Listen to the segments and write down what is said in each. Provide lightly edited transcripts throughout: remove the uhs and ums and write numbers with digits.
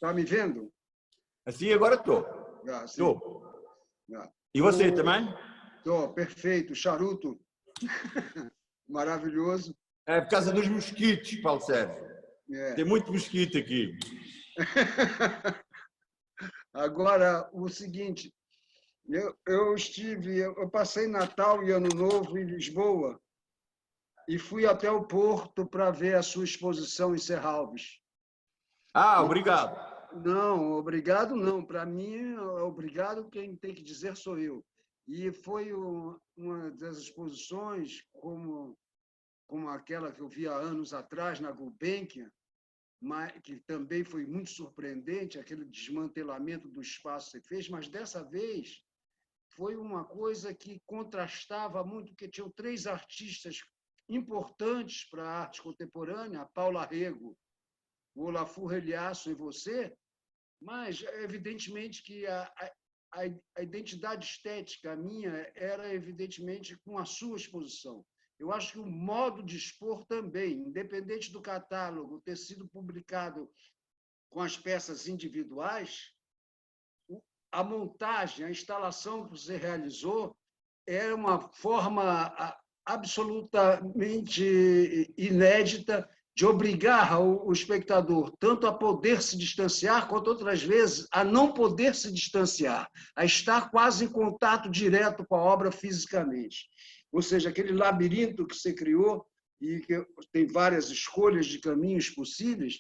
Está me vendo? Assim agora estou. Estou. E você também? Estou, perfeito. Charuto. Maravilhoso. É por causa dos mosquitos, Paulo Sérgio. Tem muito mosquito aqui. Agora, o seguinte, eu passei Natal e Ano Novo em Lisboa e fui até o Porto para ver a sua exposição em Serralves. Ah, obrigado. Não, obrigado não. Para mim, obrigado quem tem que dizer sou eu. E foi uma das exposições, como aquela que eu vi há anos atrás na Gulbenkian, que também foi muito surpreendente, aquele desmantelamento do espaço que você fez, mas dessa vez foi uma coisa que contrastava muito, porque tinham 3 artistas importantes para a arte contemporânea, a Paula Rego, o Olafur Eliasso e você, mas evidentemente que a identidade estética minha era evidentemente com a sua exposição. Eu acho que o modo de expor também, independente do catálogo ter sido publicado com as peças individuais, a montagem, a instalação que você realizou é uma forma absolutamente inédita de obrigar o espectador tanto a poder se distanciar, quanto outras vezes a não poder se distanciar, a estar quase em contato direto com a obra fisicamente. Ou seja, aquele labirinto que você criou, e que tem várias escolhas de caminhos possíveis,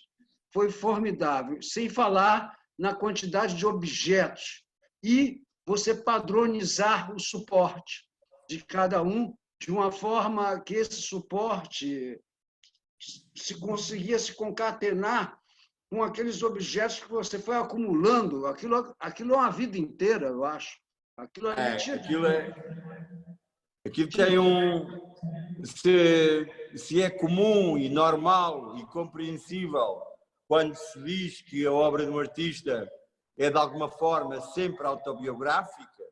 foi formidável, sem falar na quantidade de objetos e você padronizar o suporte de cada um de uma forma que esse suporte se conseguia se concatenar com aqueles objetos que você foi acumulando. Aquilo é uma vida inteira, eu acho. Aquilo ali tinha... Aquilo tem se é comum e normal e compreensível quando se diz que a obra de um artista é de alguma forma sempre autobiográfica,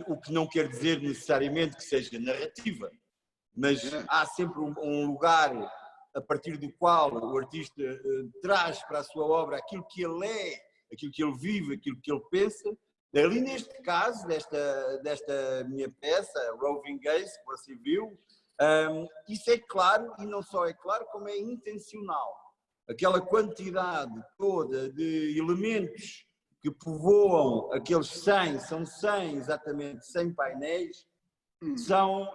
o que não quer dizer necessariamente que seja narrativa, mas há sempre um lugar a partir do qual o artista traz para a sua obra aquilo que ele é, aquilo que ele vive, aquilo que ele pensa. Ali neste caso, desta minha peça, Roving Gaze, que você viu, isso é claro, e não só é claro, como é intencional. Aquela quantidade toda de elementos que povoam aqueles 100, são 100, exatamente 100 painéis, são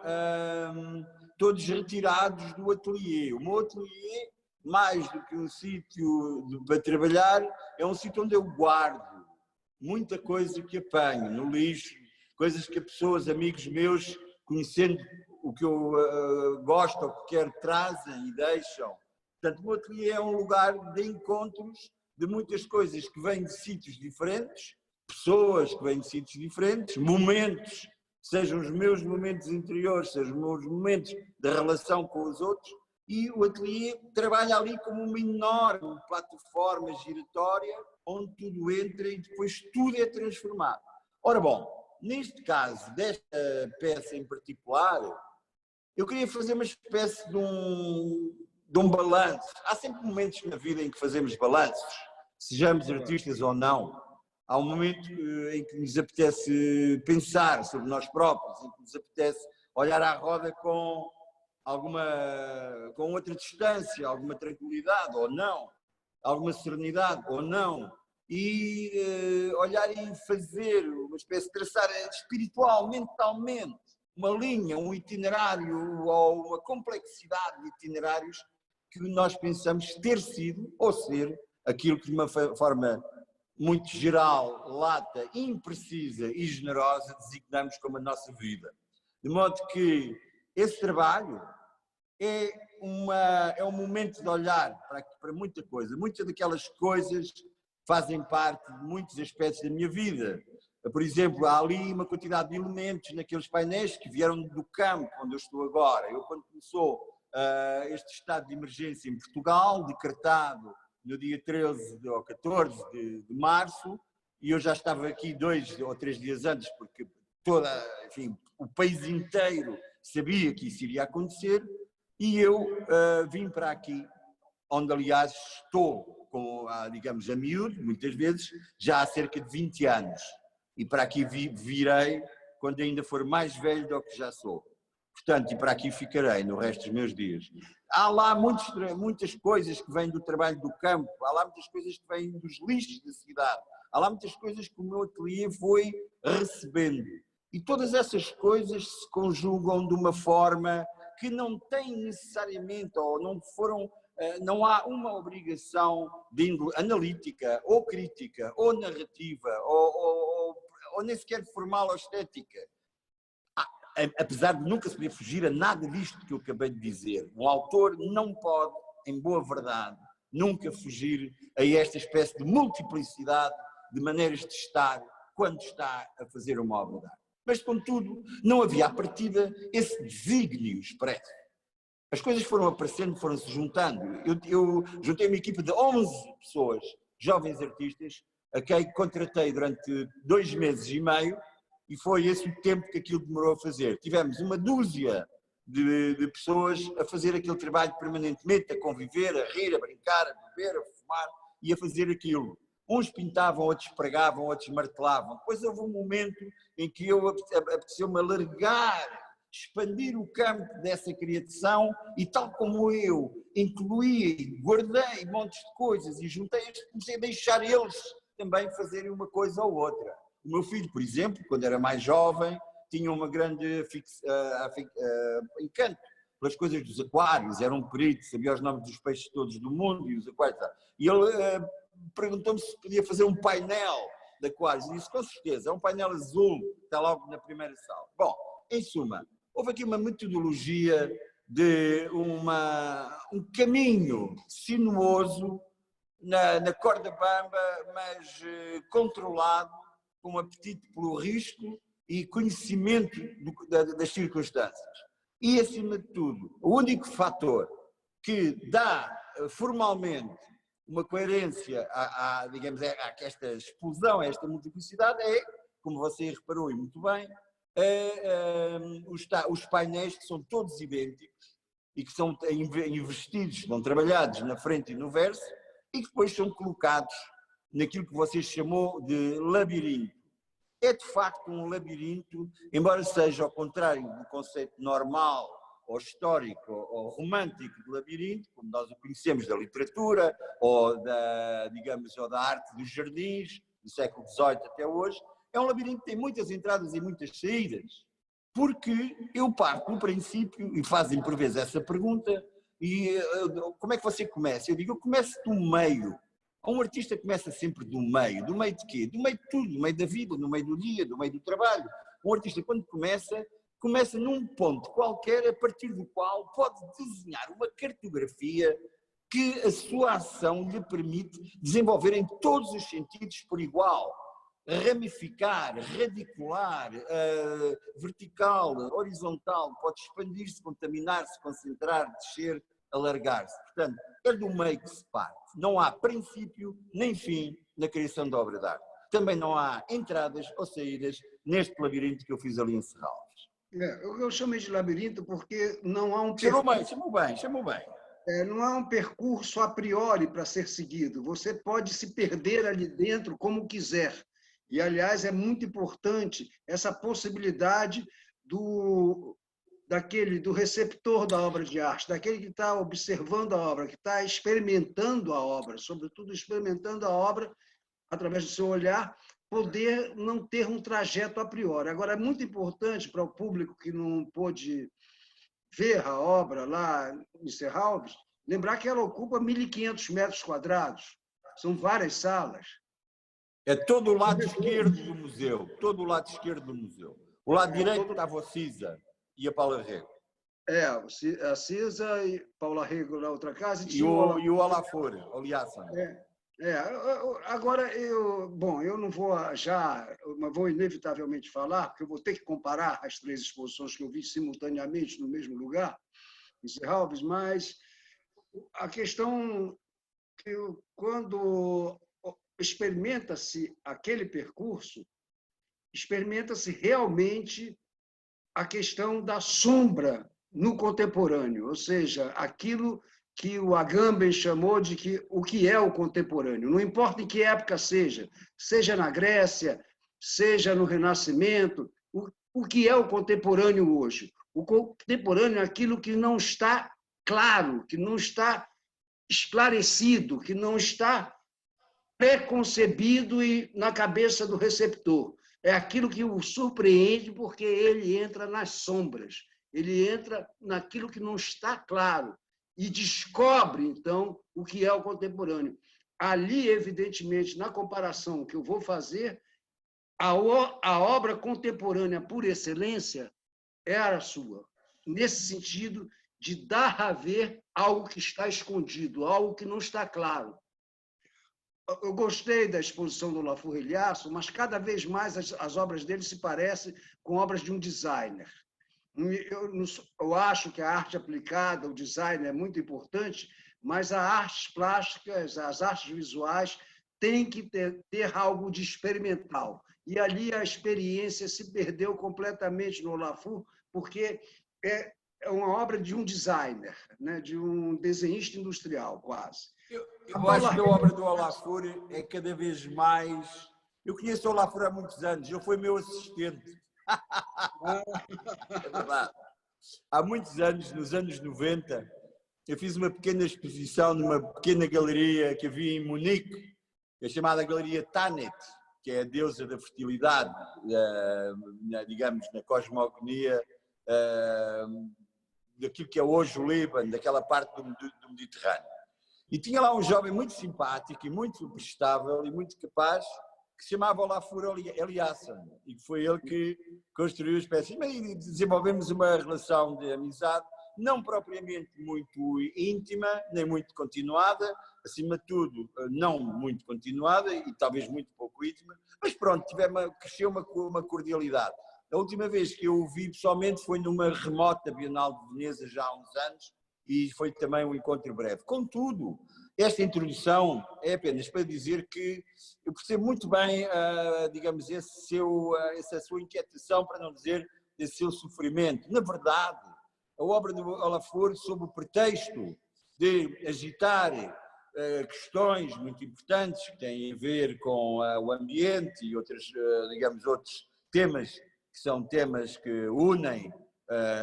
todos retirados do ateliê. O meu ateliê, mais do que um sítio para trabalhar, é um sítio onde eu guardo muita coisa que apanho no lixo, coisas que pessoas, amigos meus, conhecendo o que eu gosto ou que quero, trazem e deixam. Portanto, o ateliê é um lugar de encontros de muitas coisas que vêm de sítios diferentes, pessoas que vêm de sítios diferentes, momentos, sejam os meus momentos interiores, sejam os meus momentos da relação com os outros, e o ateliê trabalha ali como uma enorme plataforma giratória onde tudo entra e depois tudo é transformado. Ora bom, neste caso desta peça em particular, eu queria fazer uma espécie de um balanço. Há sempre momentos na vida em que fazemos balanços, sejamos artistas ou não. Há um momento em que nos apetece pensar sobre nós próprios, em que nos apetece olhar à roda com outra distância, alguma tranquilidade ou não, alguma serenidade ou não, e olhar e fazer uma espécie de traçar espiritual, mentalmente, uma linha, um itinerário ou uma complexidade de itinerários que nós pensamos ter sido ou ser aquilo que de uma forma muito geral, lata, imprecisa e generosa designamos como a nossa vida. De modo que esse trabalho é um momento de olhar para muita coisa. Muitas daquelas coisas fazem parte de muitos aspectos da minha vida. Por exemplo, há ali uma quantidade de elementos naqueles painéis que vieram do campo onde eu estou agora. Eu, quando começou este estado de emergência em Portugal, decretado no dia 13 ou 14 de março, e eu já estava aqui 2 ou 3 dias antes, porque o país inteiro sabia que isso iria acontecer, e eu vim para aqui, onde aliás estou digamos, a miúdo, muitas vezes, já há cerca de 20 anos. E para aqui virei quando ainda for mais velho do que já sou. Portanto, e para aqui ficarei no resto dos meus dias. Há lá muitas coisas que vêm do trabalho do campo, há lá muitas coisas que vêm dos lixos da cidade, há lá muitas coisas que o meu ateliê foi recebendo. E todas essas coisas se conjugam de uma forma que não tem necessariamente, ou não há uma obrigação de índole analítica, ou crítica, ou narrativa, ou nem sequer formal ou estética. Apesar de nunca se poder fugir a nada disto que eu acabei de dizer, o autor não pode, em boa verdade, nunca fugir a esta espécie de multiplicidade de maneiras de estar quando está a fazer uma obra de arte. Mas, contudo, não havia à partida esse desígnio expresso. As coisas foram aparecendo, foram-se juntando. Eu juntei uma equipa de 11 pessoas, jovens artistas, a quem contratei durante 2 meses e meio, e foi esse o tempo que aquilo demorou a fazer. Tivemos uma dúzia de pessoas a fazer aquele trabalho permanentemente, a conviver, a rir, a brincar, a beber, a fumar e a fazer aquilo. Uns pintavam, outros pregavam, outros martelavam. Depois houve um momento em que apeteceu-me alargar, expandir o campo dessa criação e, tal como eu incluí, guardei montes de coisas e juntei, comecei a deixar eles também fazerem uma coisa ou outra. O meu filho, por exemplo, quando era mais jovem, tinha uma grande encanto pelas coisas dos aquários, era um perito, sabia os nomes dos peixes todos do mundo e os aquários. E ele perguntou-me se podia fazer um painel de aquários. E disse, com certeza, é um painel azul, está logo na primeira sala. Bom, em suma, houve aqui uma metodologia de um caminho sinuoso na corda bamba, mas controlado, com apetite pelo risco e conhecimento das circunstâncias. E, acima de tudo, o único fator que dá formalmente uma coerência digamos, a esta explosão, a esta multiplicidade é, como você reparou e muito bem, os painéis que são todos idênticos e que são investidos, são trabalhados na frente e no verso e que depois são colocados naquilo que você chamou de labirinto. É de facto um labirinto, embora seja ao contrário do conceito normal, ou histórico, ou romântico de labirinto, como nós o conhecemos da literatura, ou digamos, ou da arte dos jardins, do século XVIII até hoje. É um labirinto que tem muitas entradas e muitas saídas, porque eu parto do princípio, e fazem por vezes essa pergunta, e como é que você começa? Eu digo, eu começo do meio. Um artista começa sempre do meio. Do meio de quê? Do meio de tudo, do meio da vida, no meio do dia, do meio do trabalho. Um artista, quando começa num ponto qualquer, a partir do qual pode desenhar uma cartografia que a sua ação lhe permite desenvolver em todos os sentidos por igual. Ramificar, radicular, vertical, horizontal, pode expandir-se, contaminar-se, concentrar, descer, alargar-se. Portanto, é do meio que se parte. Não há princípio nem fim na criação da obra de arte. Também não há entradas ou saídas neste labirinto que eu fiz ali em Serralves. Eu chamei de labirinto porque não há um percurso. Chamou bem. Não há um percurso a priori para ser seguido. Você pode se perder ali dentro como quiser. E, aliás, é muito importante essa possibilidade do receptor da obra de arte, daquele que está observando a obra, que está experimentando a obra, sobretudo experimentando a obra através do seu olhar, poder não ter um trajeto a priori. Agora, é muito importante para o público que não pôde ver a obra lá em Serralves, lembrar que ela ocupa 1.500 metros quadrados, são várias salas. É todo o lado esquerdo do museu, todo o lado esquerdo do museu. O lado direito estava a Cisa e a Paula Rego. A Cisa e Paula Rego na outra casa. E o Olafur, o Liassan. Agora, eu não vou mas vou inevitavelmente falar, porque eu vou ter que comparar as 3 exposições que eu vi simultaneamente no mesmo lugar, em Serralves, mas a questão que quando experimenta-se aquele percurso, experimenta-se realmente a questão da sombra no contemporâneo, ou seja, aquilo que o Agamben chamou de o que é o contemporâneo. Não importa em que época seja na Grécia, seja no Renascimento, o que é o contemporâneo hoje? O contemporâneo é aquilo que não está claro, que não está esclarecido, que não está preconcebido e na cabeça do receptor. É aquilo que o surpreende porque ele entra nas sombras, ele entra naquilo que não está claro e descobre, então, o que é o contemporâneo. Ali, evidentemente, na comparação que eu vou fazer, a obra contemporânea por excelência é a sua, nesse sentido de dar a ver algo que está escondido, algo que não está claro. Eu gostei da exposição do Olafur Eliasson, mas cada vez mais as obras dele se parecem com obras de um designer. Eu acho que a arte aplicada, o design é muito importante, mas as artes plásticas, as artes visuais têm que ter algo de experimental. E ali a experiência se perdeu completamente no Olafur, porque é uma obra de um designer, né? De um desenhista industrial, quase. Eu acho que a obra do Olafur é cada vez mais... Eu conheço o Olafur há muitos anos, ele foi meu assistente. É verdade. Há muitos anos, nos anos 90, eu fiz uma pequena exposição numa pequena galeria que havia em Munique, a chamada Galeria Tanit, que é a deusa da fertilidade, digamos, na cosmogonia daquilo que é hoje o Líbano, daquela parte do Mediterrâneo. E tinha lá um jovem muito simpático e muito prestável e muito capaz, que se chamava Olafur Eliasson, e foi ele que construiu a espécie. E desenvolvemos uma relação de amizade, não propriamente muito íntima, nem muito continuada, acima de tudo, não muito continuada e talvez muito pouco íntima, mas pronto, cresceu uma cordialidade. A última vez que eu o vi pessoalmente foi numa remota Bienal de Veneza, já há uns anos, e foi também um encontro breve. Contudo, esta introdução é apenas para dizer que eu percebo muito bem, digamos, essa sua inquietação, para não dizer esse seu sofrimento. Na verdade, a obra do Olafur, sob o pretexto de agitar questões muito importantes que têm a ver com o ambiente e outros temas, que são temas que unem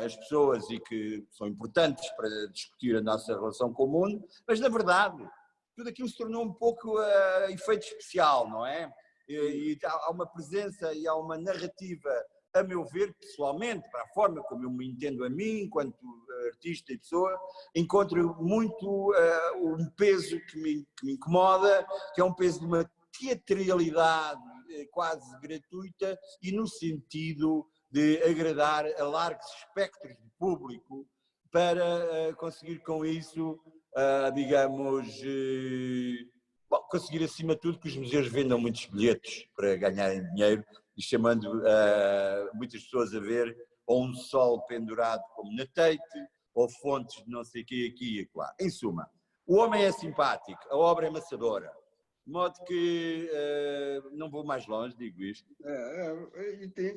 as pessoas e que são importantes para discutir a nossa relação com o mundo, mas na verdade tudo aquilo se tornou um pouco efeito especial, não é? E há uma presença e há uma narrativa, a meu ver, pessoalmente, para a forma como eu me entendo a mim, enquanto artista e pessoa, encontro muito um peso que me incomoda, que é um peso de uma teatralidade quase gratuita e no sentido de agradar a largos espectros de público para conseguir com isso, conseguir acima de tudo que os museus vendam muitos bilhetes para ganharem dinheiro e chamando muitas pessoas a ver ou um sol pendurado como na Tate, ou fontes de não sei o que aqui e lá. Em suma, o homem é simpático, a obra é maçadora. De modo que não vou mais longe, digo isto.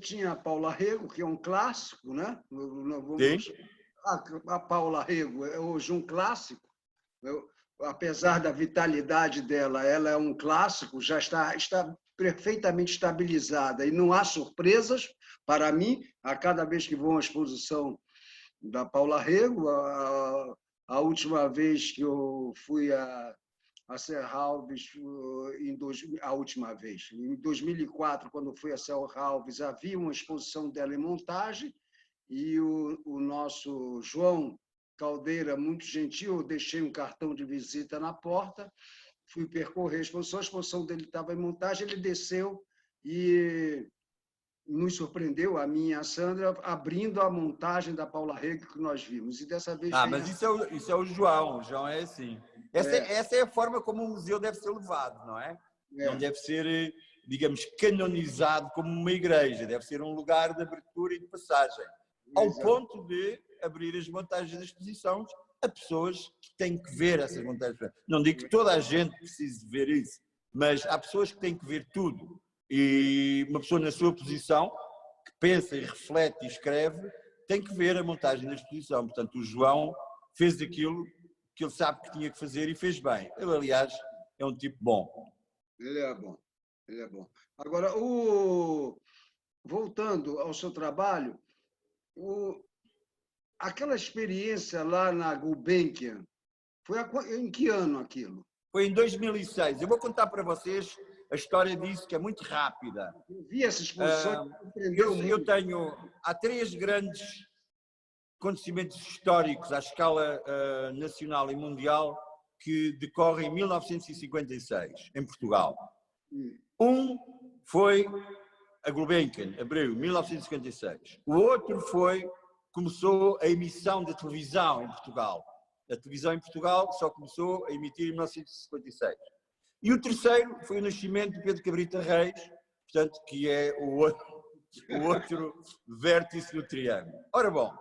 Tinha a Paula Rego, que é um clássico, né? Sim. A Paula Rego é hoje um clássico. Apesar da vitalidade dela, ela é um clássico, já está perfeitamente estabilizada e não há surpresas para mim. A cada vez que vou a uma exposição da Paula Rego, a última vez que eu fui a Serralves, a última vez. Em 2004, quando fui a Serralves, havia uma exposição dela em montagem e o nosso João Caldeira, muito gentil, eu deixei um cartão de visita na porta, fui percorrer a exposição dele estava em montagem, ele desceu e nos surpreendeu, a mim e a Sandra, abrindo a montagem da Paula Rego que nós vimos. E dessa vez... mas isso é o João é assim. Essa é a forma como o museu deve ser levado, não é? Não deve ser, digamos, canonizado como uma igreja, deve ser um lugar de abertura e de passagem, ao ponto de abrir as montagens da exposição a pessoas que têm que ver essas montagens. Não digo que toda a gente precise ver isso, mas há pessoas que têm que ver tudo. E uma pessoa na sua posição, que pensa e reflete e escreve, tem que ver a montagem da exposição. Portanto, o João fez aquilo que ele sabe que tinha que fazer e fez bem. Ele, aliás, é um tipo bom. Ele é bom, ele é bom. Agora, voltando ao seu trabalho, aquela experiência lá na Gulbenkian, em que ano aquilo? Foi em 2006. Eu vou contar para vocês a história disso, que é muito rápida. Eu vi essa exposição, eu tenho... Há 3 grandes acontecimentos históricos à escala nacional e mundial que decorrem em 1956, em Portugal. Um foi a Gulbenkian, abril, 1956. O outro começou a emissão da televisão em Portugal. A televisão em Portugal só começou a emitir em 1956. E o terceiro foi o nascimento de Pedro Cabrita Reis, portanto, que é o outro vértice do triângulo. Ora bom,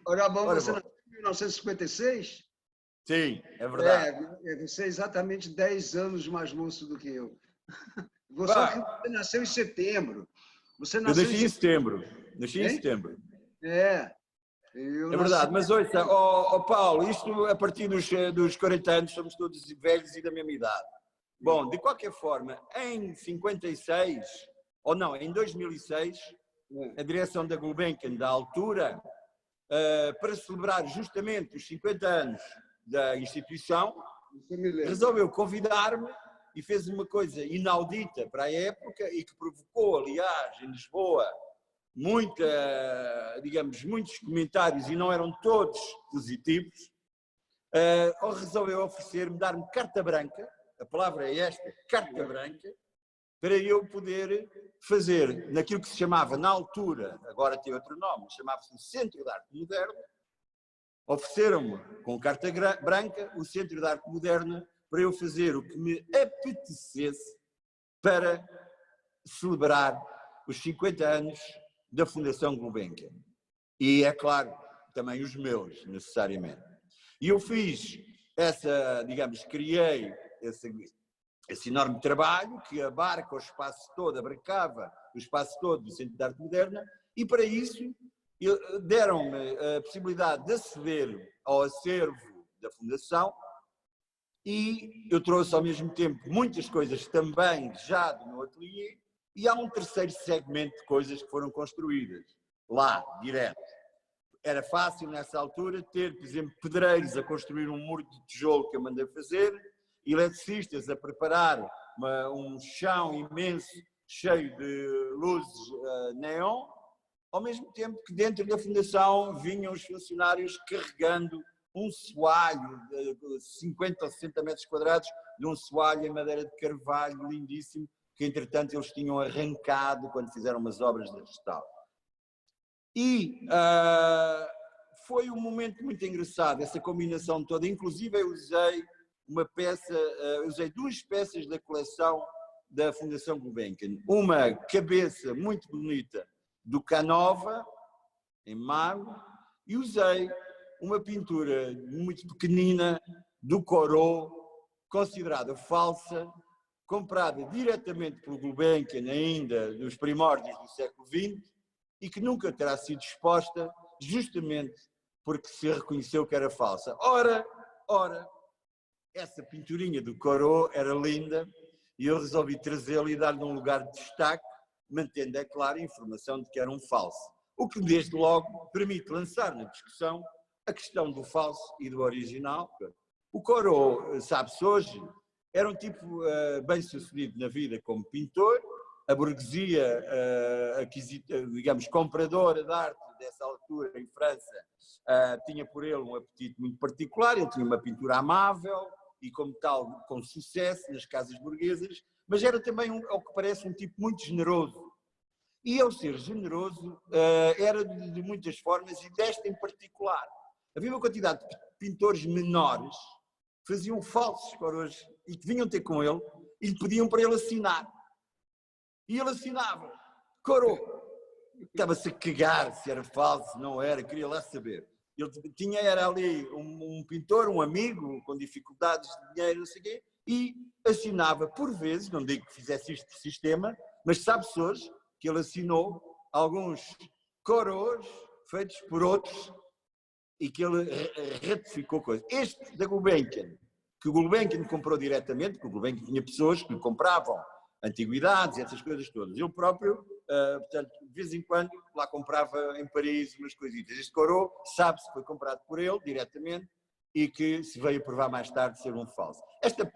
ora bom, você nasceu em 1956? Sim, é verdade. Você é exatamente 10 anos mais moço do que eu. Você nasceu em setembro. Eu nasci em setembro. Nasci em setembro. É verdade, mas ouça, Paulo, isto a partir dos 40 anos somos todos velhos e da mesma idade. Bom, de qualquer forma, em 56, ou não, em 2006, a direção da Gulbenkian, da altura, para celebrar justamente os 50 anos da instituição, resolveu convidar-me e fez uma coisa inaudita para a época e que provocou, aliás, em Lisboa, muitos comentários e não eram todos positivos. Resolveu oferecer-me, dar-me carta branca, a palavra é esta, carta branca, para eu poder fazer naquilo que se chamava na altura, agora tem outro nome, chamava-se o Centro de Arte Moderna. Ofereceram-me com carta branca o Centro de Arte Moderna para eu fazer o que me apetecesse para celebrar os 50 anos da Fundação Gulbenkian. E, é claro, também os meus, necessariamente. E eu fiz criei esse enorme trabalho que abarcava o espaço todo do Centro de Arte Moderna, e para isso deram-me a possibilidade de aceder ao acervo da Fundação, e eu trouxe ao mesmo tempo muitas coisas também já do meu ateliê, e há um terceiro segmento de coisas que foram construídas lá, direto. Era fácil nessa altura ter, por exemplo, pedreiros a construir um muro de tijolo que eu mandei fazer, eletricistas a preparar um chão imenso cheio de luzes neon, ao mesmo tempo que dentro da Fundação vinham os funcionários carregando um soalho de 50 ou 60 metros quadrados, de um soalho em madeira de carvalho lindíssimo, que entretanto eles tinham arrancado quando fizeram umas obras de restauro. E foi um momento muito engraçado, essa combinação toda. Inclusive eu usei usei 2 peças da coleção da Fundação Gulbenkian. Uma cabeça muito bonita do Canova, em mármore, e usei uma pintura muito pequenina do Corot, considerada falsa, comprada diretamente pelo Gulbenkian ainda nos primórdios do século XX, e que nunca terá sido exposta, justamente porque se reconheceu que era falsa. Ora, essa pinturinha do Corot era linda, e eu resolvi trazê-lo e dar-lhe um lugar de destaque, mantendo, é claro, a informação de que era um falso. O que, desde logo, permite lançar na discussão a questão do falso e do original. O Corot, sabe-se hoje, era um tipo bem-sucedido na vida como pintor. A burguesia, digamos, compradora de arte dessa altura em França, tinha por ele um apetite muito particular. Ele tinha uma pintura amável e, como tal, com sucesso nas casas burguesas, mas era também, ao que parece, um tipo muito generoso. E ao ser generoso, era de muitas formas, e desta em particular. Havia uma quantidade de pintores menores que faziam falsos coroas e que vinham ter com ele e lhe pediam para ele assinar. E ele assinava, Corot. Estava-se a cagar se era falso, se não era, queria lá saber. Ele era ali um pintor, um amigo, com dificuldades de dinheiro, não sei o quê, e assinava por vezes, não digo que fizesse isto por sistema, mas sabe-se hoje que ele assinou alguns coroas feitos por outros, e que ele ratificou coisas. Este da Gulbenkian, que o Gulbenkian comprou diretamente, porque o Gulbenkian tinha pessoas que lhe compravam antiguidades, essas coisas todas. Eu próprio, portanto, de vez em quando, lá comprava em Paris umas coisitas. Este coroa, sabe-se que foi comprado por ele diretamente e que se veio a provar mais tarde ser um falso. Esta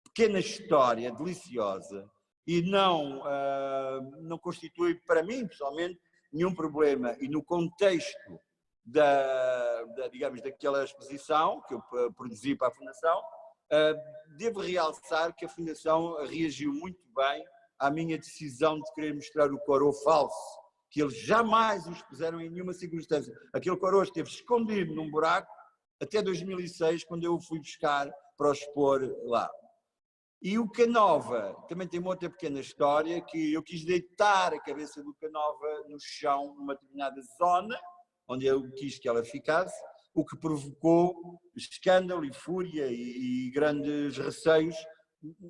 pequena história deliciosa e não constitui, para mim, pessoalmente, nenhum problema. E no contexto digamos, daquela exposição que eu produzi para a Fundação, devo realçar que a Fundação reagiu muito bem à minha decisão de querer mostrar o coroa falso, que eles jamais o expuseram em nenhuma circunstância. Aquele coroa esteve escondido num buraco até 2006, quando eu o fui buscar para o expor lá. E o Canova também tem uma outra pequena história, que eu quis deitar a cabeça do Canova no chão, numa determinada zona, onde eu quis que ela ficasse, o que provocou escândalo e fúria e grandes receios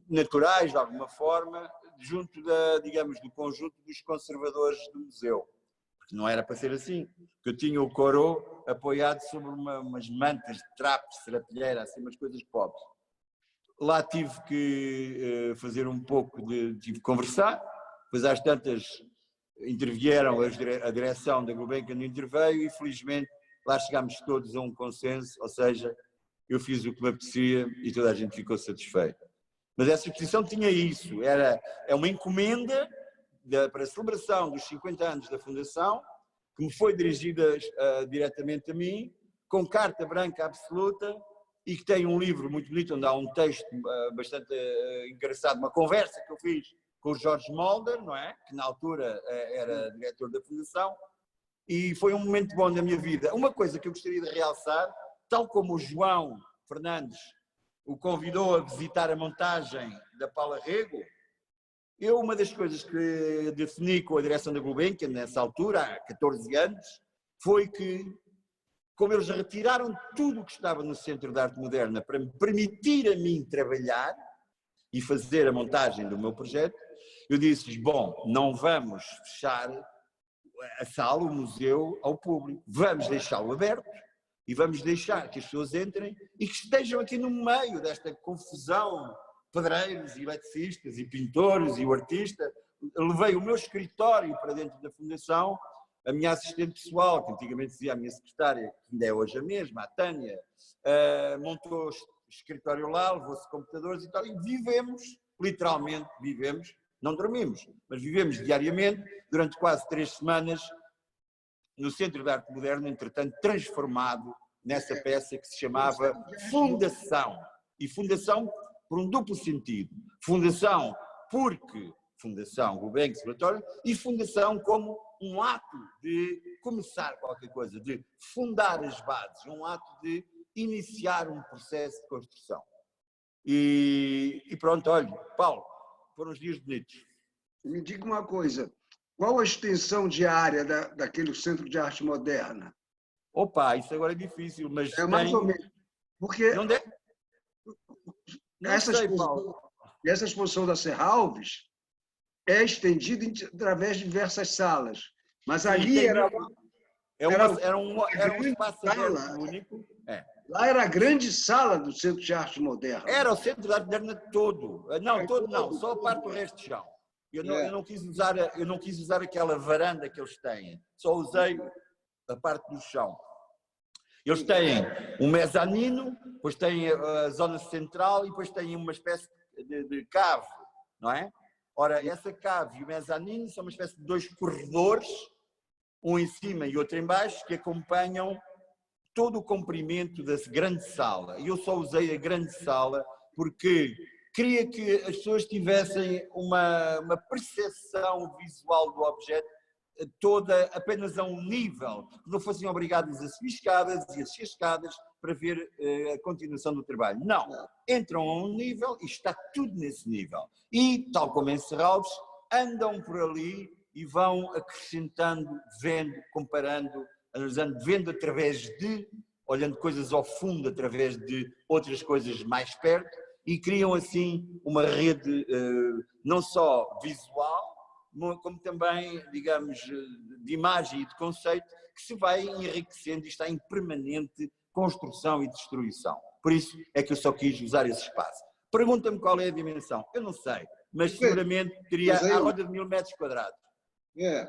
naturais, de alguma forma, junto digamos, do conjunto dos conservadores do museu. Porque não era para ser assim, porque eu tinha o coroa apoiado sobre umas mantas de trapo, de serapilheira, assim, umas coisas pobres. Lá tive que fazer um pouco tive que conversar, depois às tantas intervieram a direção da Gulbenkian não interveio e felizmente lá chegámos todos a um consenso, ou seja, eu fiz o que me apetecia e toda a gente ficou satisfeita. Mas essa exposição tinha isso, é uma encomenda para a celebração dos 50 anos da Fundação, que me foi dirigida diretamente a mim, com carta branca absoluta, e que tem um livro muito bonito, onde há um texto bastante engraçado, uma conversa que eu fiz com o Jorge Mulder, não é? Que na altura era diretor da Fundação, e foi um momento bom na minha vida. Uma coisa que eu gostaria de realçar, tal como o João Fernandes o convidou a visitar a montagem da Paula Rego, uma das coisas que defini com a direção da Gulbenkian, nessa altura, há 14 anos, foi que, como eles retiraram tudo o que estava no Centro de Arte Moderna para me permitir a mim trabalhar e fazer a montagem do meu projeto, eu disse-lhes, bom, não vamos fechar a sala, o museu, ao público, vamos deixá-lo aberto e vamos deixar que as pessoas entrem e que estejam aqui no meio desta confusão, pedreiros e eletricistas e pintores e o artista. Levei o meu escritório para dentro da Fundação, a minha assistente pessoal, que antigamente dizia a minha secretária, que ainda é hoje a mesma, a Tânia, montou o escritório lá, levou-se computadores e tal, e vivemos, literalmente vivemos, não dormimos, mas vivemos diariamente, durante quase 3 semanas, no Centro de Arte Moderna, entretanto transformado nessa peça que se chamava Fundação. E Fundação por um duplo sentido. Fundação porque Fundação Gulbenkian Exploratório e Fundação como um ato de começar qualquer coisa, de fundar as bases, um ato de iniciar um processo de construção. E pronto, olha, Paulo, foram os dias bonitos. Me diga uma coisa, qual a extensão diária daquele Centro de Arte Moderna? Opa, isso agora é difícil, mas mais ou menos, porque não essa exposição da Serralves é estendida através de diversas salas, mas ali era um espaço aberto único. Lá era a grande sala do Centro de Arte Moderna. Era o Centro de Arte Moderna todo. Não, todo não, só a parte do resto de chão. Eu não quis usar aquela varanda que eles têm, só usei a parte do chão. Eles têm um mezanino, depois têm a zona central e depois têm uma espécie de cave, não é? Ora, essa cave e o mezanino são uma espécie de 2 corredores, um em cima e outro em baixo, que acompanham todo o comprimento da grande sala. E eu só usei a grande sala porque queria que as pessoas tivessem uma percepção visual do objeto toda apenas a um nível, que não fossem obrigados a subir escadas e a descer escadas para ver a continuação do trabalho. Não, entram a um nível e está tudo nesse nível. E, tal como em Serralves, andam por ali e vão acrescentando, vendo, comparando, analisando, vendo olhando coisas ao fundo através de outras coisas mais perto e criam assim uma rede não só visual, como também, digamos, de imagem e de conceito, que se vai enriquecendo e está em permanente construção e destruição. Por isso é que eu só quis usar esse espaço. Pergunta-me qual é a dimensão. Eu não sei, mas seguramente teria à roda de 1000 metros quadrados.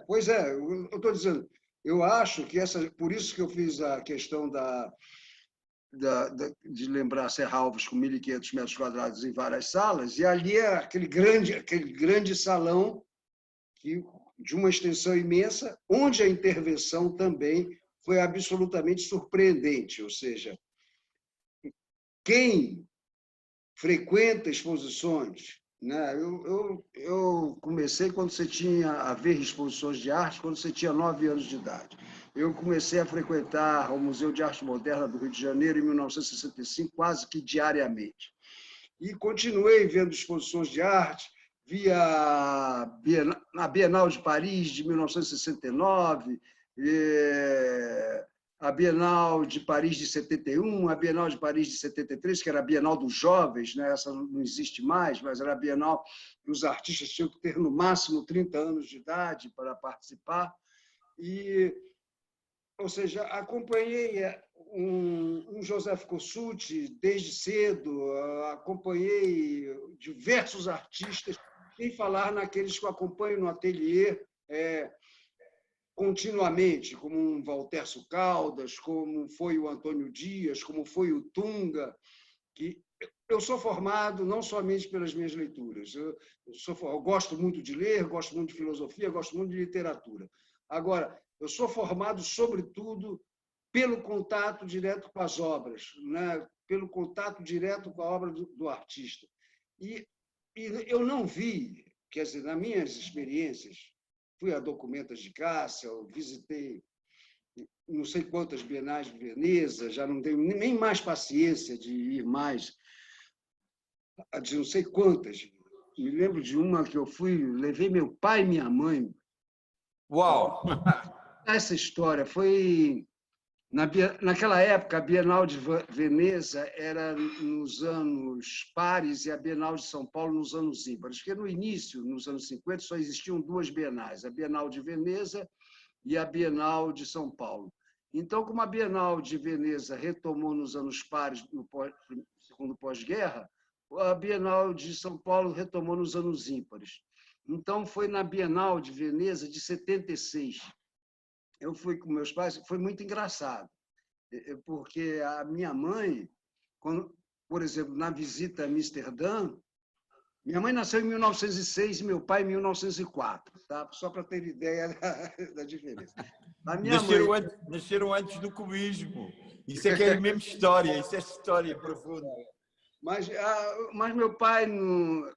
Pois é, eu estou dizendo, eu acho que por isso que eu fiz a questão de lembrar Serra Alves com 1.500 metros quadrados em várias salas, e ali é aquele grande salão de uma extensão imensa, onde a intervenção também foi absolutamente surpreendente, ou seja, quem frequenta exposições, né? Eu comecei quando você tinha a ver exposições de arte, quando você tinha 9 anos de idade. Eu comecei a frequentar o Museu de Arte Moderna do Rio de Janeiro em 1965, quase que diariamente. E continuei vendo exposições de arte, via a Bienal de Paris de 1969, a Bienal de Paris de 71, a Bienal de Paris de 73, que era a Bienal dos Jovens, né? Essa não existe mais, mas era a Bienal que os artistas tinham que ter no máximo 30 anos de idade para participar. Ou seja, acompanhei um Joseph Kosuth desde cedo, acompanhei diversos artistas, sem falar naqueles que eu acompanho no ateliê continuamente, como um Valterço Caldas, como foi o Antônio Dias, como foi o Tunga, que eu sou formado não somente pelas minhas leituras, eu gosto muito de ler, gosto muito de filosofia, gosto muito de literatura. Agora, eu sou formado, sobretudo, pelo contato direto com as obras, né? Pelo contato direto com a obra do artista. E eu não vi, quer dizer, nas minhas experiências, fui a Documentas de Kassel, visitei não sei quantas bienais de Veneza, já não tenho nem mais paciência de ir mais, de não sei quantas. Me lembro de uma que eu fui, levei meu pai e minha mãe. Uau! Essa história foi... Naquela época, a Bienal de Veneza era nos anos pares e a Bienal de São Paulo nos anos ímpares, porque no início, nos anos 50, só existiam duas bienais, a Bienal de Veneza e a Bienal de São Paulo. Então, como a Bienal de Veneza retomou nos anos pares, no segundo pós-guerra, a Bienal de São Paulo retomou nos anos ímpares. Então, foi na Bienal de Veneza de 76. Eu fui com meus pais, foi muito engraçado, porque a minha mãe, quando, por exemplo, na visita a Amsterdã, minha mãe nasceu em 1906 e meu pai em 1904, tá? Só para ter ideia da diferença. A minha nasceram antes do cubismo. Isso é que é a mesma história, isso é história profunda. Mas meu pai não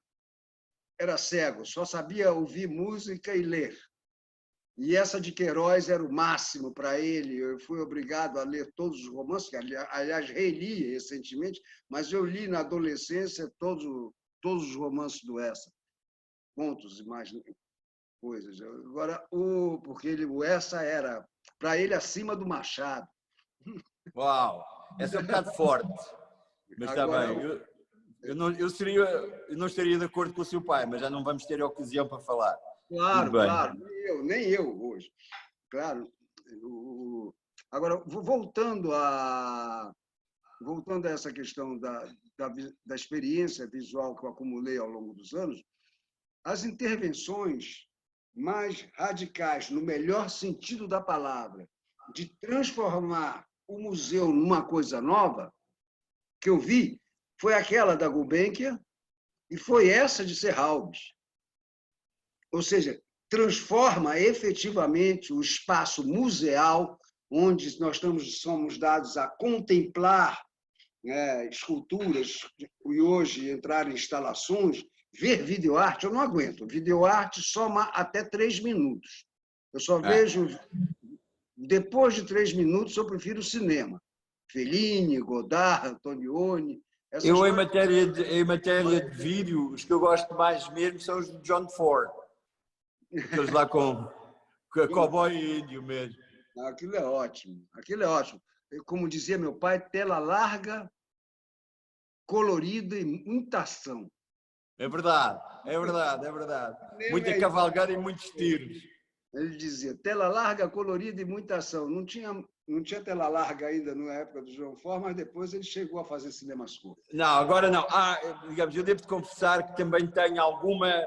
era cego, só sabia ouvir música e ler. E essa de Queiroz era o máximo para ele. Eu fui obrigado a ler todos os romances, que, aliás, reli recentemente, mas eu li na adolescência todos os romances do Essa, contos e mais coisas. Agora, porque o Essa era, para ele, acima do Machado. Uau! Essa é um bocado forte, mas está bem. Eu não estaria de acordo com o seu pai, mas já não vamos ter ocasião para falar. Claro, claro. Nem eu hoje. Claro. Agora, voltando a essa questão da experiência visual que eu acumulei ao longo dos anos, as intervenções mais radicais, no melhor sentido da palavra, de transformar o museu numa coisa nova, que eu vi, foi aquela da Gulbenkian e foi essa de Serralves. Ou seja, transforma efetivamente o espaço museal, onde nós somos dados a contemplar esculturas e hoje entrar em instalações, ver videoarte, eu não aguento. Videoarte soma até 3 minutos. Eu só vejo... Depois de 3 minutos, eu prefiro o cinema. Fellini, Godard, Antonioni... Em matéria de vídeo, os que eu gosto mais mesmo são os de John Ford. Aqueles lá com cowboy e índio mesmo. Aquilo é ótimo. Aquilo é ótimo. Como dizia meu pai, tela larga, colorida e muita ação. É verdade, é verdade, é verdade. Muita cavalgada e muitos tiros. Ele dizia, tela larga, colorida e muita ação. Não tinha tela larga ainda na época do João Ford, mas depois ele chegou a fazer cinemas curtos. Não, agora não. Digamos, eu devo-te confessar que também tenho alguma,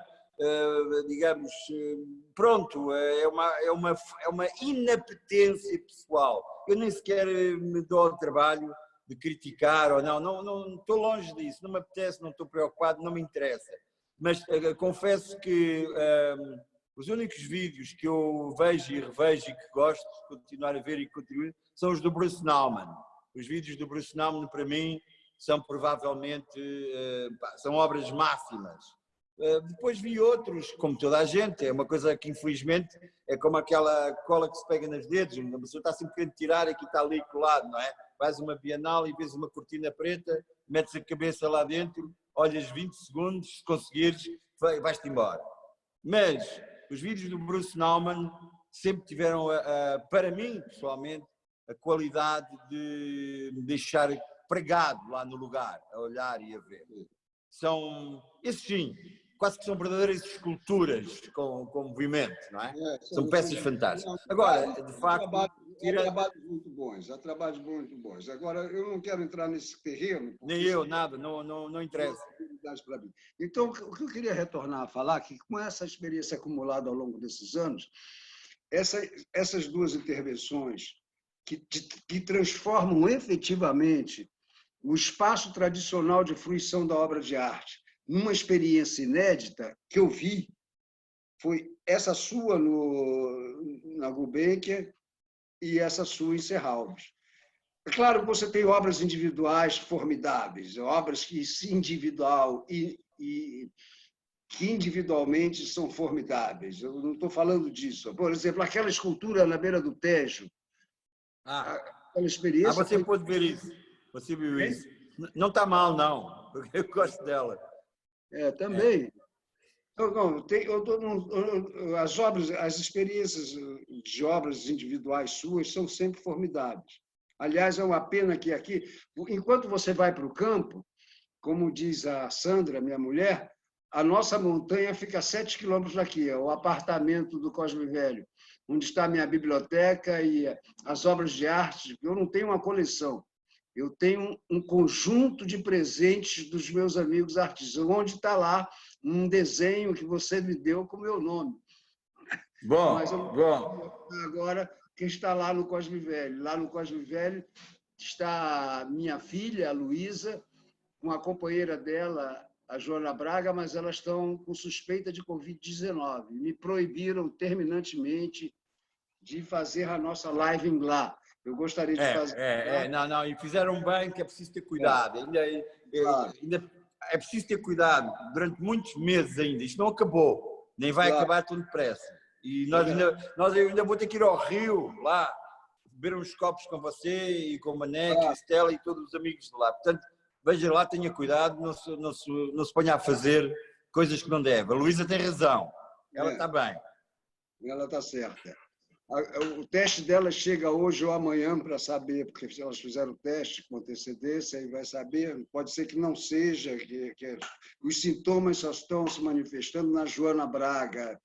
digamos, pronto, é uma inapetência pessoal. Eu nem sequer me dou ao trabalho de criticar ou não estou longe disso, não me apetece, não estou preocupado, não me interessa. Mas confesso que os únicos vídeos que eu vejo e revejo e que gosto de continuar a ver e continuar são os do Bruce Nauman. Os vídeos do Bruce Nauman, para mim, são provavelmente são obras máximas. Depois vi outros, como toda a gente, é uma coisa que infelizmente é como aquela cola que se pega nos dedos, uma pessoa está sempre querendo tirar, aqui está ali colado, não é? Vais uma bienal e vês uma cortina preta, metes a cabeça lá dentro, olhas 20 segundos, se conseguires, vais-te embora. Mas os vídeos do Bruce Nauman sempre tiveram, para mim, pessoalmente, a qualidade de me deixar pregado lá no lugar, a olhar e a ver. São, esses sim, quase que são verdadeiras esculturas com movimento, não é? São peças fantásticas. Agora, de facto... Há trabalhos muito bons, há trabalhos muito bons. Agora, eu não quero entrar nesse terreno. Nem eu, nada, não interessa. Para mim. Então, o que eu queria retornar a falar, que com essa experiência acumulada ao longo desses anos, essas duas intervenções que transformam efetivamente o espaço tradicional de fruição da obra de arte numa experiência inédita que eu vi, foi essa sua na Gulbenkian e essa sua em Serralves. É claro que você tem obras individuais formidáveis, obras que individualmente são formidáveis. Eu não estou falando disso. Por exemplo, aquela escultura na beira do Tejo. Aquela experiência. Você pôde ver isso. Você viu isso. Não está mal, não. Eu gosto dela. Também. As experiências de obras individuais suas são sempre formidáveis. Aliás, é uma pena que aqui, enquanto você vai para o campo, como diz a Sandra, minha mulher, a nossa montanha fica a 7 quilômetros daqui, é o apartamento do Cosme Velho, onde está a minha biblioteca e as obras de arte. Eu não tenho uma coleção, eu tenho um conjunto de presentes dos meus amigos artistas, onde está lá um desenho que você me deu com o meu nome. Bom, mas bom. Agora, quem está lá no Cosme Velho? Lá no Cosme Velho está minha filha, a Luísa, com a companheira dela, a Joana Braga, mas elas estão com suspeita de Covid-19. Me proibiram terminantemente de fazer a nossa live em lá. Eu gostaria de fazer. Não, e fizeram bem, que é preciso ter cuidado. Ainda é preciso ter cuidado durante muitos meses ainda. Isto não acabou, nem vai acabar tão depressa. E eu ainda vou ter que ir ao Rio, lá, beber uns copos com você e com o Mané, a Estela e todos os amigos de lá. Portanto, veja lá, tenha cuidado, não se ponha a fazer coisas que não deve. A Luísa tem razão, ela está bem. Ela está certa. O teste dela chega hoje ou amanhã para saber, porque elas fizeram o teste com antecedência e vai saber. Pode ser que não seja, que os sintomas só estão se manifestando na Joana Braga,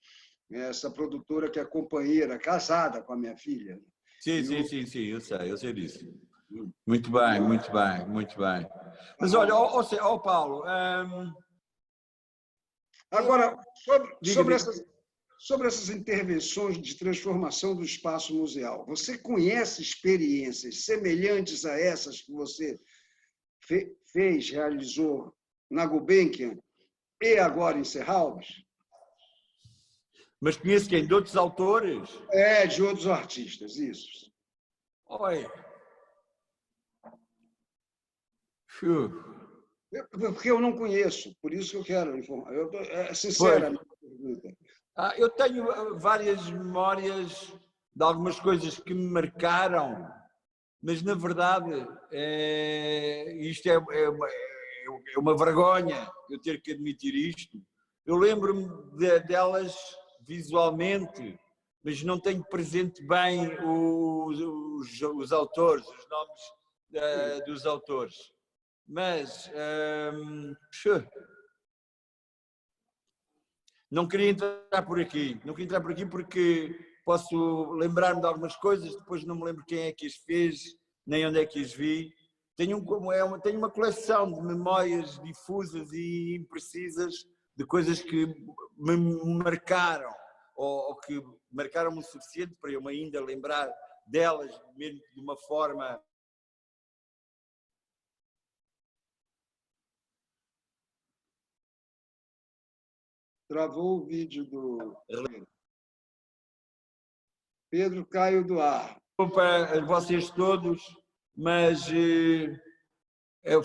essa produtora que é companheira, casada com a minha filha. Sim, eu sei disso. Muito bem. Mas olha, Paulo... Agora, sobre essas intervenções de transformação do espaço museal, você conhece experiências semelhantes a essas que você realizou na Gulbenkian e agora em Serralves? Mas conhece quem? De outros autores? De outros artistas, isso. Oi. Porque eu não conheço, por isso que eu quero informar. É sincera a minha pergunta. Eu tenho várias memórias de algumas coisas que me marcaram, mas, na verdade, isto é uma vergonha eu ter que admitir isto. Eu lembro-me delas visualmente, mas não tenho presente bem os autores, os nomes dos autores. Mas não queria entrar por aqui porque posso lembrar-me de algumas coisas, depois não me lembro quem é que as fez, nem onde é que as vi. Tenho uma coleção de memórias difusas e imprecisas de coisas que me marcaram, ou que marcaram-me o suficiente para eu me ainda lembrar delas, mesmo de uma forma... Travou o vídeo do Pedro caiu do ar. Para vocês todos, mas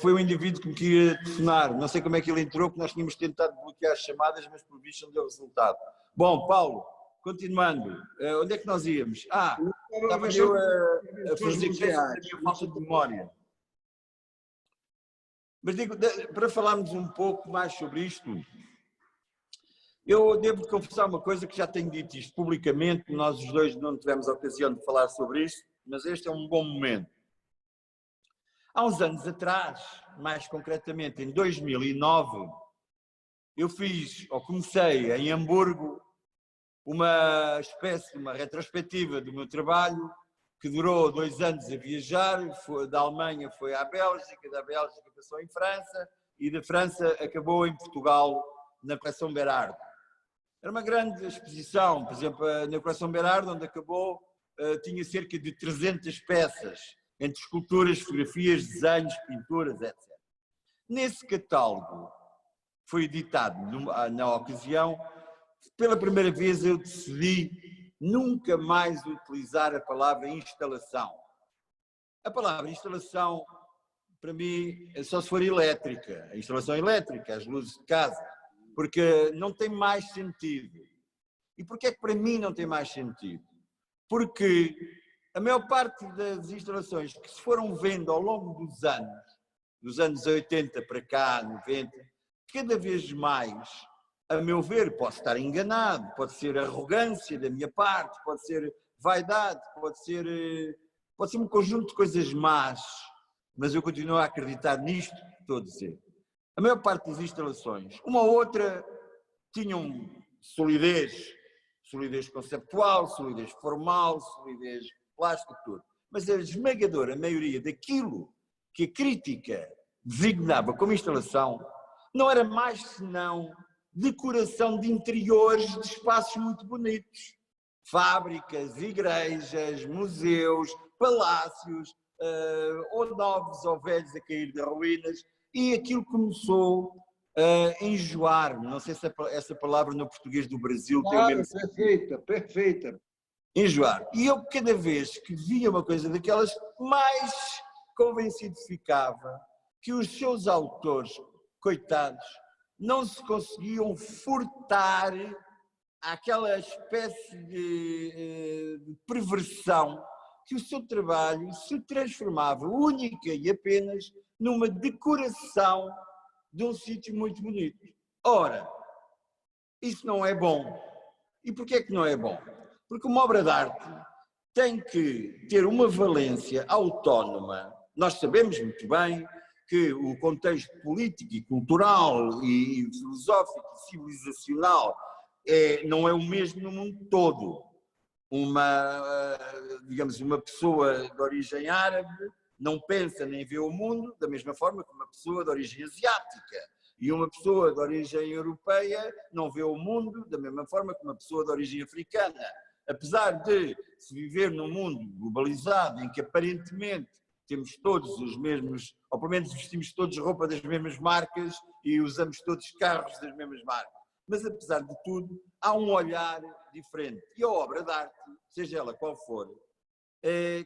foi um indivíduo que me queria telefonar. Não sei como é que ele entrou, que nós tínhamos tentado bloquear as chamadas, mas por visto não deu resultado. Bom, Paulo, continuando, onde é que nós íamos? Estava eu a fazer queixa da minha falta de memória. Mas digo, para falarmos um pouco mais sobre isto, eu devo confessar uma coisa que já tenho dito isto publicamente, nós os dois não tivemos a ocasião de falar sobre isto, mas este é um bom momento. Há uns anos atrás, mais concretamente em 2009, eu comecei em Hamburgo uma espécie de uma retrospectiva do meu trabalho, que durou 2 anos a viajar, da Alemanha foi à Bélgica, da Bélgica passou em França, e da França acabou em Portugal, na Coleção Berardo. Era uma grande exposição, por exemplo, na Coleção Berardo, onde acabou, tinha cerca de 300 peças, entre esculturas, fotografias, desenhos, pinturas, etc. Nesse catálogo, foi editado na ocasião, pela primeira vez eu decidi nunca mais utilizar a palavra instalação. A palavra instalação, para mim, só se for elétrica, a instalação elétrica, as luzes de casa, porque não tem mais sentido. E porquê é que para mim não tem mais sentido? Porque a maior parte das instalações que se foram vendo ao longo dos anos 80 para cá, 90, cada vez mais, a meu ver, posso estar enganado, pode ser arrogância da minha parte, pode ser vaidade, pode ser um conjunto de coisas más, mas eu continuo a acreditar nisto que estou a dizer. A maior parte das instalações, uma ou outra, tinham solidez conceptual, solidez formal, solidez plástica, tudo. Mas a esmagadora maioria daquilo que a crítica designava como instalação não era mais senão decoração de interiores de espaços muito bonitos. Fábricas, igrejas, museus, palácios, ou novos ou velhos a cair de ruínas, e aquilo começou a enjoar. Não sei se essa palavra no português do Brasil tem o mesmo sentido. Perfeita. Enjoar. E eu, cada vez que via uma coisa daquelas, mais convencido ficava que os seus autores, coitados, não se conseguiam furtar àquela espécie de perversão que o seu trabalho se transformava única e apenas numa decoração de um sítio muito bonito. Ora, isso não é bom. E porquê é que não é bom? Porque uma obra de arte tem que ter uma valência autónoma. Nós sabemos muito bem que o contexto político e cultural e filosófico e civilizacional não é o mesmo no mundo todo. Digamos, uma pessoa de origem árabe não pensa nem vê o mundo da mesma forma que uma pessoa de origem asiática. E uma pessoa de origem europeia não vê o mundo da mesma forma que uma pessoa de origem africana. Apesar de se viver num mundo globalizado em que aparentemente temos todos os mesmos, ou pelo menos vestimos todos roupa das mesmas marcas e usamos todos carros das mesmas marcas. Mas apesar de tudo, há um olhar diferente. E a obra de arte, seja ela qual for,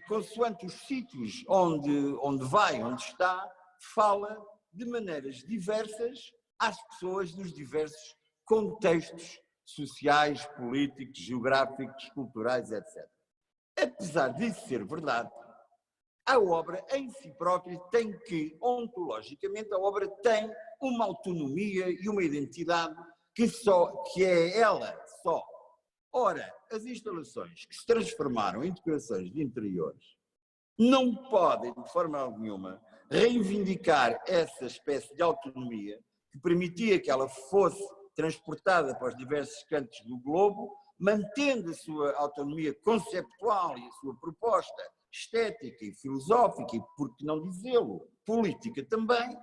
consoante os sítios onde vai, onde está, fala de maneiras diversas às pessoas dos diversos contextos sociais, políticos, geográficos, culturais, etc. Apesar disso ser verdade, a obra em si própria tem que, ontologicamente, a obra tem uma autonomia e uma identidade que é ela só. Ora, as instalações que se transformaram em decorações de interiores não podem, de forma alguma, reivindicar essa espécie de autonomia que permitia que ela fosse transportada para os diversos cantos do globo mantendo a sua autonomia conceptual e a sua proposta estética e filosófica, e por que não dizê-lo, política também,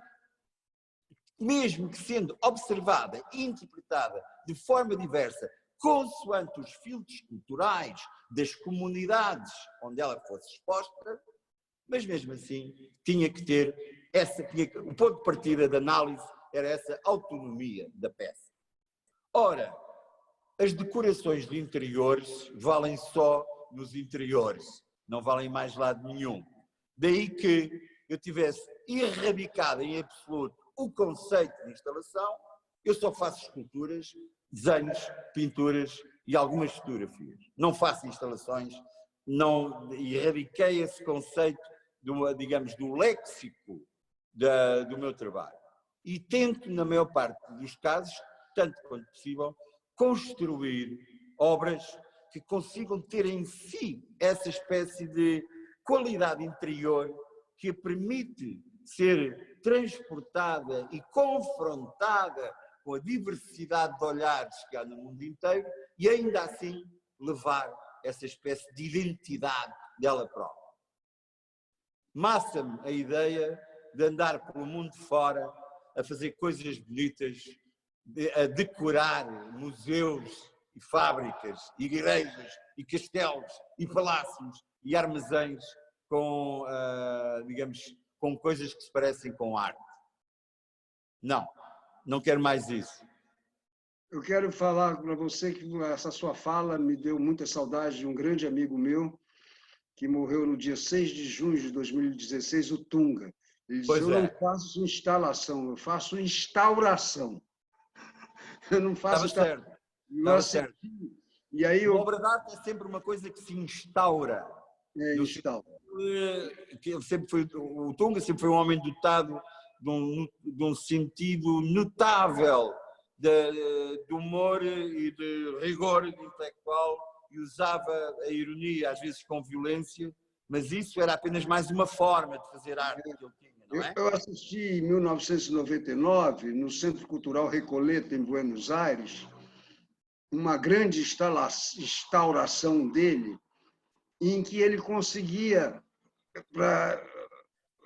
mesmo que sendo observada e interpretada de forma diversa, consoante os filtros culturais das comunidades onde ela fosse exposta, mas mesmo assim tinha que ter o ponto de partida da análise era essa autonomia da peça. Ora, as decorações de interiores valem só nos interiores, não valem mais lado nenhum. Daí que eu tivesse erradicado em absoluto o conceito de instalação, eu só faço esculturas, desenhos, pinturas e algumas fotografias. Não faço instalações, não erradiquei esse conceito digamos, do léxico do meu trabalho. E tento, na maior parte dos casos, tanto quanto possível, construir obras que consigam ter em si essa espécie de qualidade interior que a permite ser transportada e confrontada com a diversidade de olhares que há no mundo inteiro e ainda assim levar essa espécie de identidade dela própria. Massa-me a ideia de andar pelo mundo fora a fazer coisas bonitas, a decorar museus e fábricas, e igrejas e castelos e palácios e armazéns com, digamos, com coisas que se parecem com arte. Não quero mais isso. Eu quero falar para você que essa sua fala me deu muita saudade de um grande amigo meu que morreu no dia 6 de junho de 2016, o Tunga. Ele disse, eu não faço instalação, eu faço instauração. Eu não faço instalação. Estava certo. E aí uma obra de arte é sempre uma coisa que se instaura. Instaura. Que ele sempre foi, o Tunga sempre foi um homem dotado de um sentido notável de humor e de rigor intelectual, e usava a ironia, às vezes com violência, mas isso era apenas mais uma forma de fazer arte que ele tinha, não é? Eu assisti em 1999, no Centro Cultural Recoleta, em Buenos Aires, uma grande instauração dele, em que ele conseguia,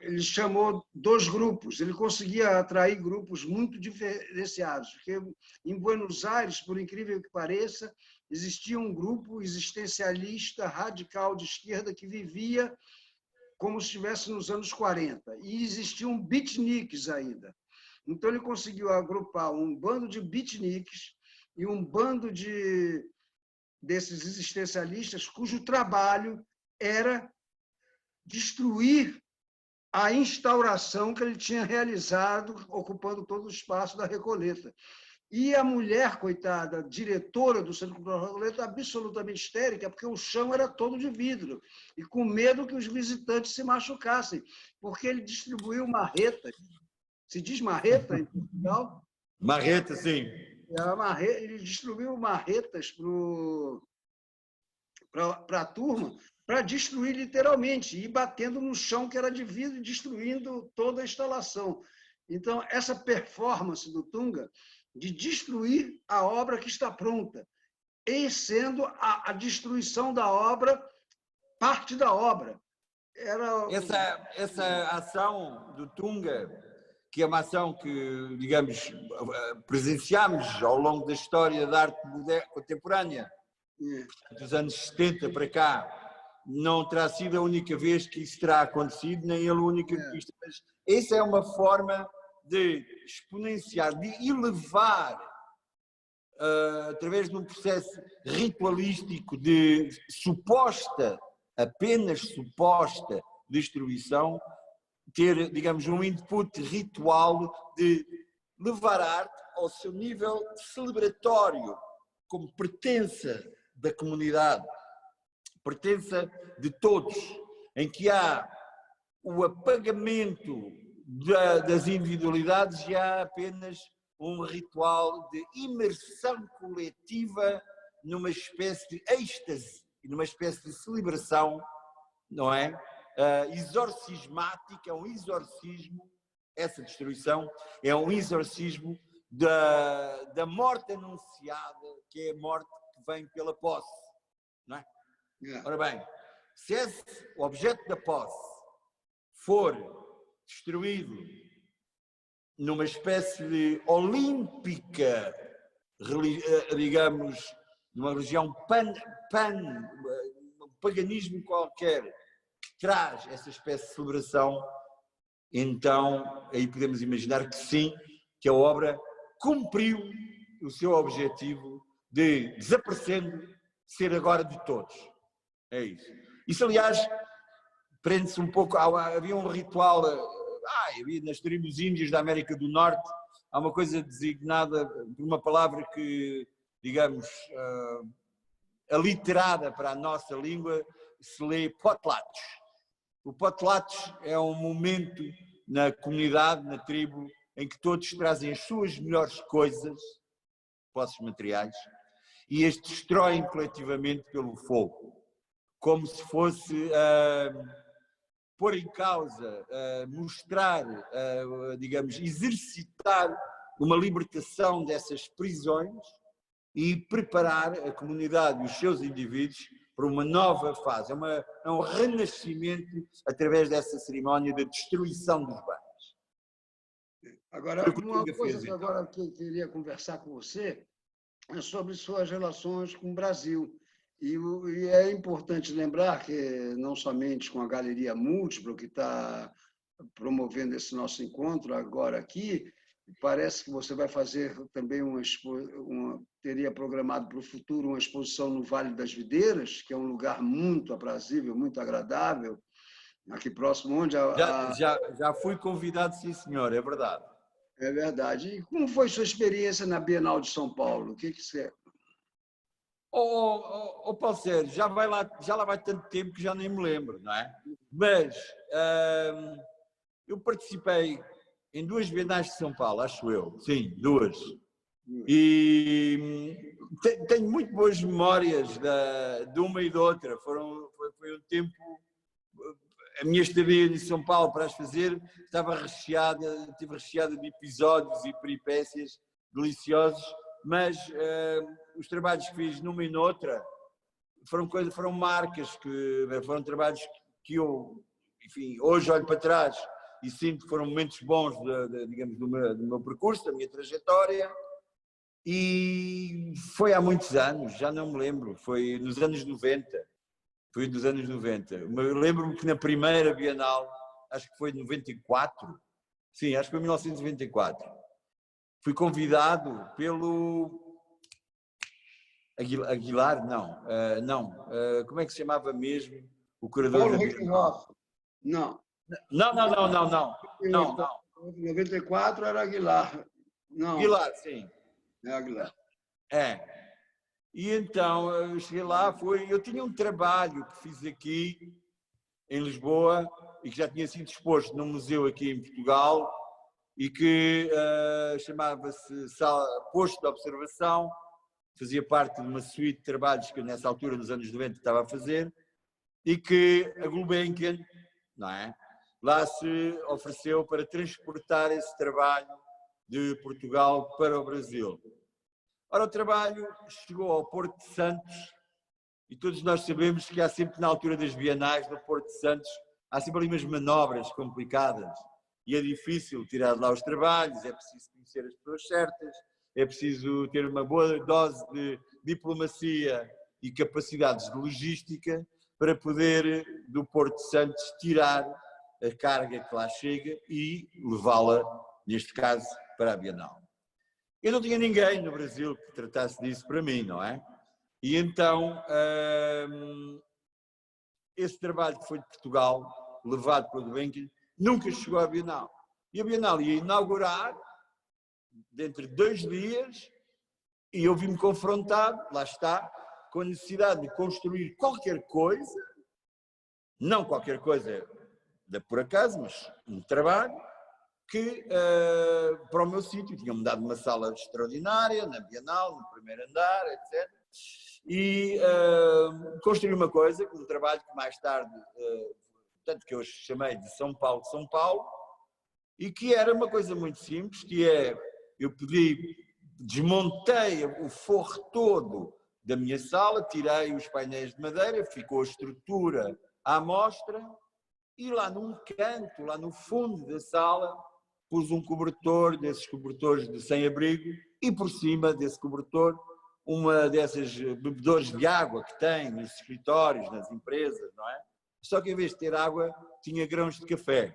ele chamou 2 grupos, ele conseguia atrair grupos muito diferenciados, porque em Buenos Aires, por incrível que pareça, existia um grupo existencialista radical de esquerda que vivia como se estivesse nos anos 40, e existiam beatniks ainda. Então ele conseguiu agrupar um bando de beatniks e um bando desses existencialistas cujo trabalho era destruir a instauração que ele tinha realizado, ocupando todo o espaço da Recoleta. E a mulher, coitada, diretora do Centro Cultural Recoleta, absolutamente histérica, porque o chão era todo de vidro, e com medo que os visitantes se machucassem, porque ele distribuiu marretas. Se diz marreta em Portugal? Marreta, sim. Ele distribuiu marretas para a turma, para destruir literalmente, e batendo no chão que era de vidro e destruindo toda a instalação. Então, essa performance do Tunga de destruir a obra que está pronta, e sendo a destruição da obra parte da obra. Essa ação do Tunga, que é uma ação que, digamos, presenciámos ao longo da história da arte contemporânea, dos anos 70 para cá, não terá sido a única vez que isso terá acontecido, nem a única vista, mas essa é uma forma de exponenciar, de elevar, através de um processo ritualístico de apenas suposta destruição, ter, digamos, um input ritual de levar a arte ao seu nível celebratório, como pertença da comunidade, pertença de todos, em que há o apagamento das individualidades e há apenas um ritual de imersão coletiva numa espécie de êxtase, numa espécie de celebração, não é? Exorcismática, é um exorcismo, essa destruição é um exorcismo da morte anunciada, que é a morte que vem pela posse, não é? É. Ora bem, se esse objeto da posse for destruído numa espécie de olímpica, digamos, numa religião um paganismo qualquer, que traz essa espécie de celebração, então aí podemos imaginar que sim, que a obra cumpriu o seu objetivo de, desaparecendo, ser agora de todos. É isso. Isso, aliás, prende-se um pouco, havia um ritual, havia nas tribos índias da América do Norte, há uma coisa designada por uma palavra que, digamos, aliterada para a nossa língua, se lê potlatch. O potlatch é um momento na comunidade, na tribo, em que todos trazem as suas melhores coisas, posses materiais, e as destroem coletivamente pelo fogo, como se fosse pôr em causa, mostrar, digamos, exercitar uma libertação dessas prisões e preparar a comunidade e os seus indivíduos para uma nova fase, é um renascimento através dessa cerimónia de destruição dos bens. Agora, uma coisa que agora que eu queria conversar com você é sobre suas relações com o Brasil. E é importante lembrar que, não somente com a Galeria Múltipla, que está promovendo esse nosso encontro agora aqui, parece que você vai fazer também teria programado para o futuro uma exposição no Vale das Videiras, que é um lugar muito aprazível, muito agradável, aqui próximo, onde Já fui convidado, sim senhor, é verdade. É verdade. E como foi sua experiência na Bienal de São Paulo? O que você... Paulo Sérgio, já lá vai tanto tempo que já nem me lembro, não é? Mas eu participei em 2 Bienais de São Paulo, acho eu, sim, 2. E tenho muito boas memórias de uma e da outra. Foi um tempo, a minha estadia em São Paulo para as fazer estive recheada de episódios e peripécias deliciosos, mas os trabalhos que fiz numa e noutra foram marcas, foram trabalhos que eu, enfim, hoje olho para trás e sinto que foram momentos bons, digamos, do meu percurso, da minha trajetória. E foi há muitos anos, já não me lembro, foi nos anos 90. Foi dos anos 90. Eu lembro-me que na primeira Bienal, acho que foi em 94, sim, acho que foi em 1994, fui convidado pelo Aguilar, como é que se chamava mesmo o curador da Bienal? Não. Não. Em 94 era Aguilar. Não. Aguilar, sim. É Aguilar. É. E então eu cheguei lá, eu tinha um trabalho que fiz aqui em Lisboa e que já tinha sido exposto num museu aqui em Portugal e que chamava-se Posto de Observação, fazia parte de uma suíte de trabalhos que nessa altura, nos anos 90, estava a fazer, e que a Gulbenkian, não é? Lá se ofereceu para transportar esse trabalho de Portugal para o Brasil. Ora, o trabalho chegou ao Porto de Santos e todos nós sabemos que há sempre, na altura das Bienais, no Porto de Santos, há sempre ali umas manobras complicadas e é difícil tirar de lá os trabalhos, é preciso conhecer as pessoas certas, é preciso ter uma boa dose de diplomacia e capacidades de logística para poder, do Porto de Santos, tirar a carga que lá chega e levá-la, neste caso, para a Bienal. Eu não tinha ninguém no Brasil que tratasse disso para mim, não é? E então, esse trabalho que foi de Portugal, levado pelo Gulbenkian, nunca chegou à Bienal. E a Bienal ia inaugurar dentro de 2 dias e eu vi-me confrontado, lá está, com a necessidade de construir qualquer coisa, não qualquer coisa de por acaso, mas um trabalho, que para o meu sítio tinham-me dado uma sala extraordinária, na Bienal, no primeiro andar, etc. E construí uma coisa, um trabalho que mais tarde, tanto que eu chamei de São Paulo, e que era uma coisa muito simples, que é, eu desmontei o forro todo da minha sala, tirei os painéis de madeira, ficou a estrutura à mostra, e lá num canto, lá no fundo da sala, pus um cobertor, desses cobertores de sem-abrigo, e por cima desse cobertor, uma dessas bebedores de água que tem nos escritórios, nas empresas, não é? Só que em vez de ter água, tinha grãos de café.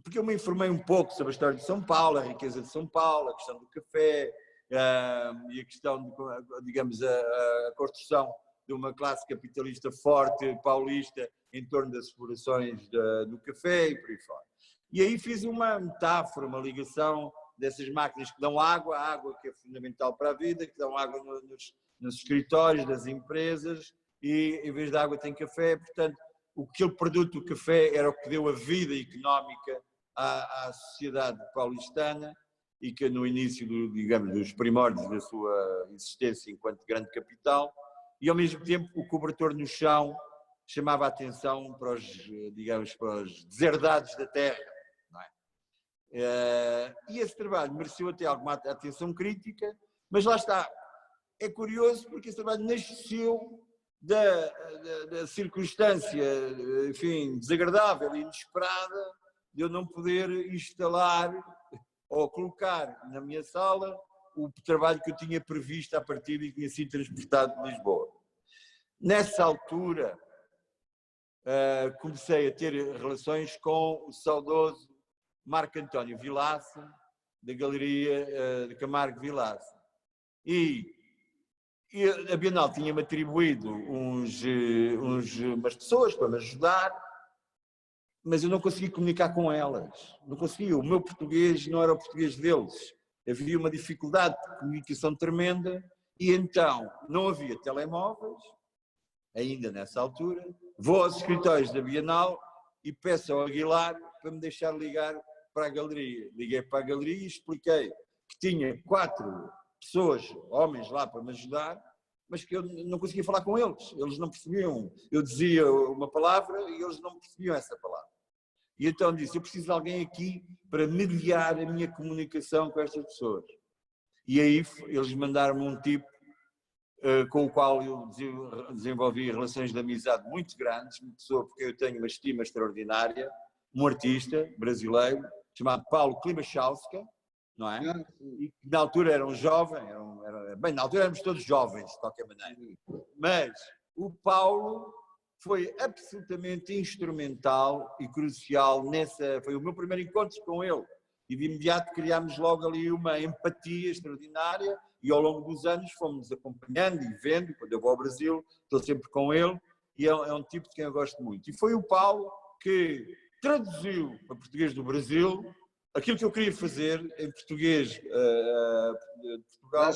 Porque eu me informei um pouco sobre a história de São Paulo, a riqueza de São Paulo, a questão do café, e a questão, de, digamos, a construção de uma classe capitalista forte, paulista, em torno das explorações do café e por aí fora. E aí fiz uma metáfora, uma ligação dessas máquinas que dão água, a água que é fundamental para a vida, que dão água nos escritórios das empresas, e em vez de água tem café. Portanto, aquele produto do café era o que deu a vida económica à sociedade paulistana, e que no início, digamos, dos primórdios da sua existência enquanto grande capital, e ao mesmo tempo o cobertor no chão chamava a atenção para os, digamos, para os deserdados da terra. Não é? E esse trabalho mereceu até alguma atenção crítica, mas lá está, é curioso porque esse trabalho nasceu da circunstância, enfim, desagradável e inesperada de eu não poder instalar ou colocar na minha sala o trabalho que eu tinha previsto à partida e que tinha sido transportado de Lisboa. Nessa altura, comecei a ter relações com o saudoso Marco António Vilaça, da Galeria de Camargo Vilaça. E a Bienal tinha-me atribuído umas pessoas para me ajudar, mas eu não consegui comunicar com elas. Não conseguia. O meu português não era o português deles. Havia uma dificuldade de comunicação tremenda e então não havia telemóveis, ainda nessa altura. Vou aos escritórios da Bienal e peço ao Aguilar para me deixar ligar para a galeria. Liguei para a galeria e expliquei que tinha 4 pessoas, homens lá para me ajudar, mas que eu não conseguia falar com eles. Eles não percebiam. Eu dizia uma palavra e eles não percebiam essa palavra. E então disse, eu preciso de alguém aqui para mediar a minha comunicação com estas pessoas. E aí eles mandaram-me um tipo com o qual eu desenvolvi relações de amizade muito grandes, uma pessoa porque eu tenho uma estima extraordinária, um artista brasileiro, chamado Paulo Klimachowska, não é? E que na altura era um jovem, bem, na altura éramos todos jovens, de qualquer maneira, mas o Paulo foi absolutamente instrumental e crucial foi o meu primeiro encontro com ele, e de imediato criámos logo ali uma empatia extraordinária, e ao longo dos anos fomos acompanhando e vendo. Quando eu vou ao Brasil, estou sempre com ele, e é um tipo de quem eu gosto muito. E foi o Paulo que traduziu para português do Brasil aquilo que eu queria fazer em português de Portugal,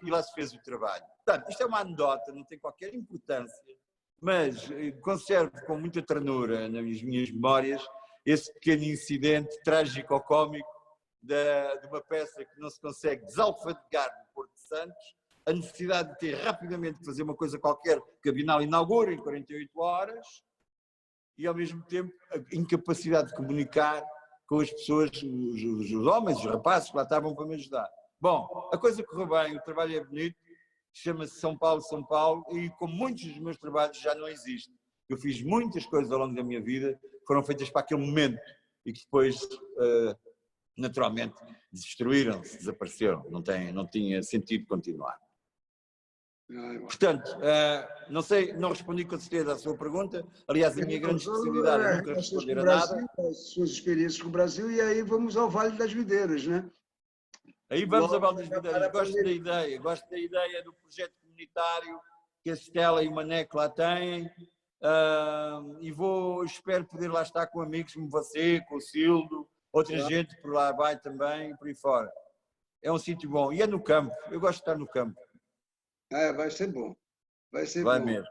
e lá se fez o trabalho. Portanto, isto é uma anedota, não tem qualquer importância, mas conservo com muita ternura nas minhas memórias esse pequeno incidente trágico-cómico de uma peça que não se consegue desalfandegar no Porto de Santos, a necessidade de ter rapidamente de fazer uma coisa qualquer que a Bienal inaugura em 48 horas, e ao mesmo tempo a incapacidade de comunicar com as pessoas, os homens, os rapazes que lá estavam para me ajudar. Bom, a coisa correu bem, o trabalho é bonito, chama-se São Paulo, São Paulo, e como muitos dos meus trabalhos já não existem. Eu fiz muitas coisas ao longo da minha vida que foram feitas para aquele momento e que depois, naturalmente, destruíram-se, desapareceram, não tinha sentido continuar. Portanto, não sei, não respondi com certeza à sua pergunta. Aliás, a minha grande especialidade é nunca responder a nada. As suas experiências com o Brasil, e aí vamos ao Vale das Videiras, né? Aí vamos ao Vale das Videiras. Gosto da ideia do projeto comunitário que a Stella e o Maneco lá têm, e espero poder lá estar com amigos como você, com o Sildo, outra gente por lá vai também, por aí fora. É um sítio bom, e é no campo, eu gosto de estar no campo. Vai ser bom. Vai bom. Mesmo.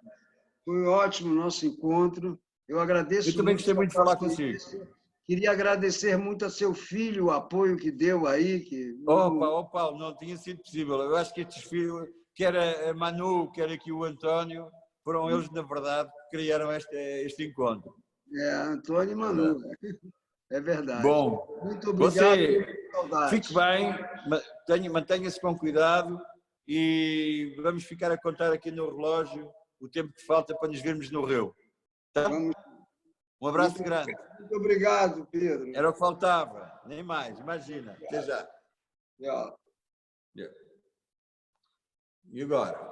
Foi ótimo o nosso encontro. Eu agradeço muito. Eu também gostei muito de falar consigo. Queria agradecer muito a seu filho, o apoio que deu aí. Paulo, não tinha sido possível. Eu acho que estes filhos, quer a Manu, quer aqui o António, foram eles, na verdade, que criaram este encontro. Antônio e Manu. É verdade. Bom, muito obrigado. Você fique bem, mantenha-se com cuidado. e vamos ficar a contar aqui no relógio o tempo que falta para nos vermos no Rio. Tá? Um abraço grande. Muito obrigado, Pedro. Era o que faltava, nem mais, imagina. Até já. Tchau. E agora?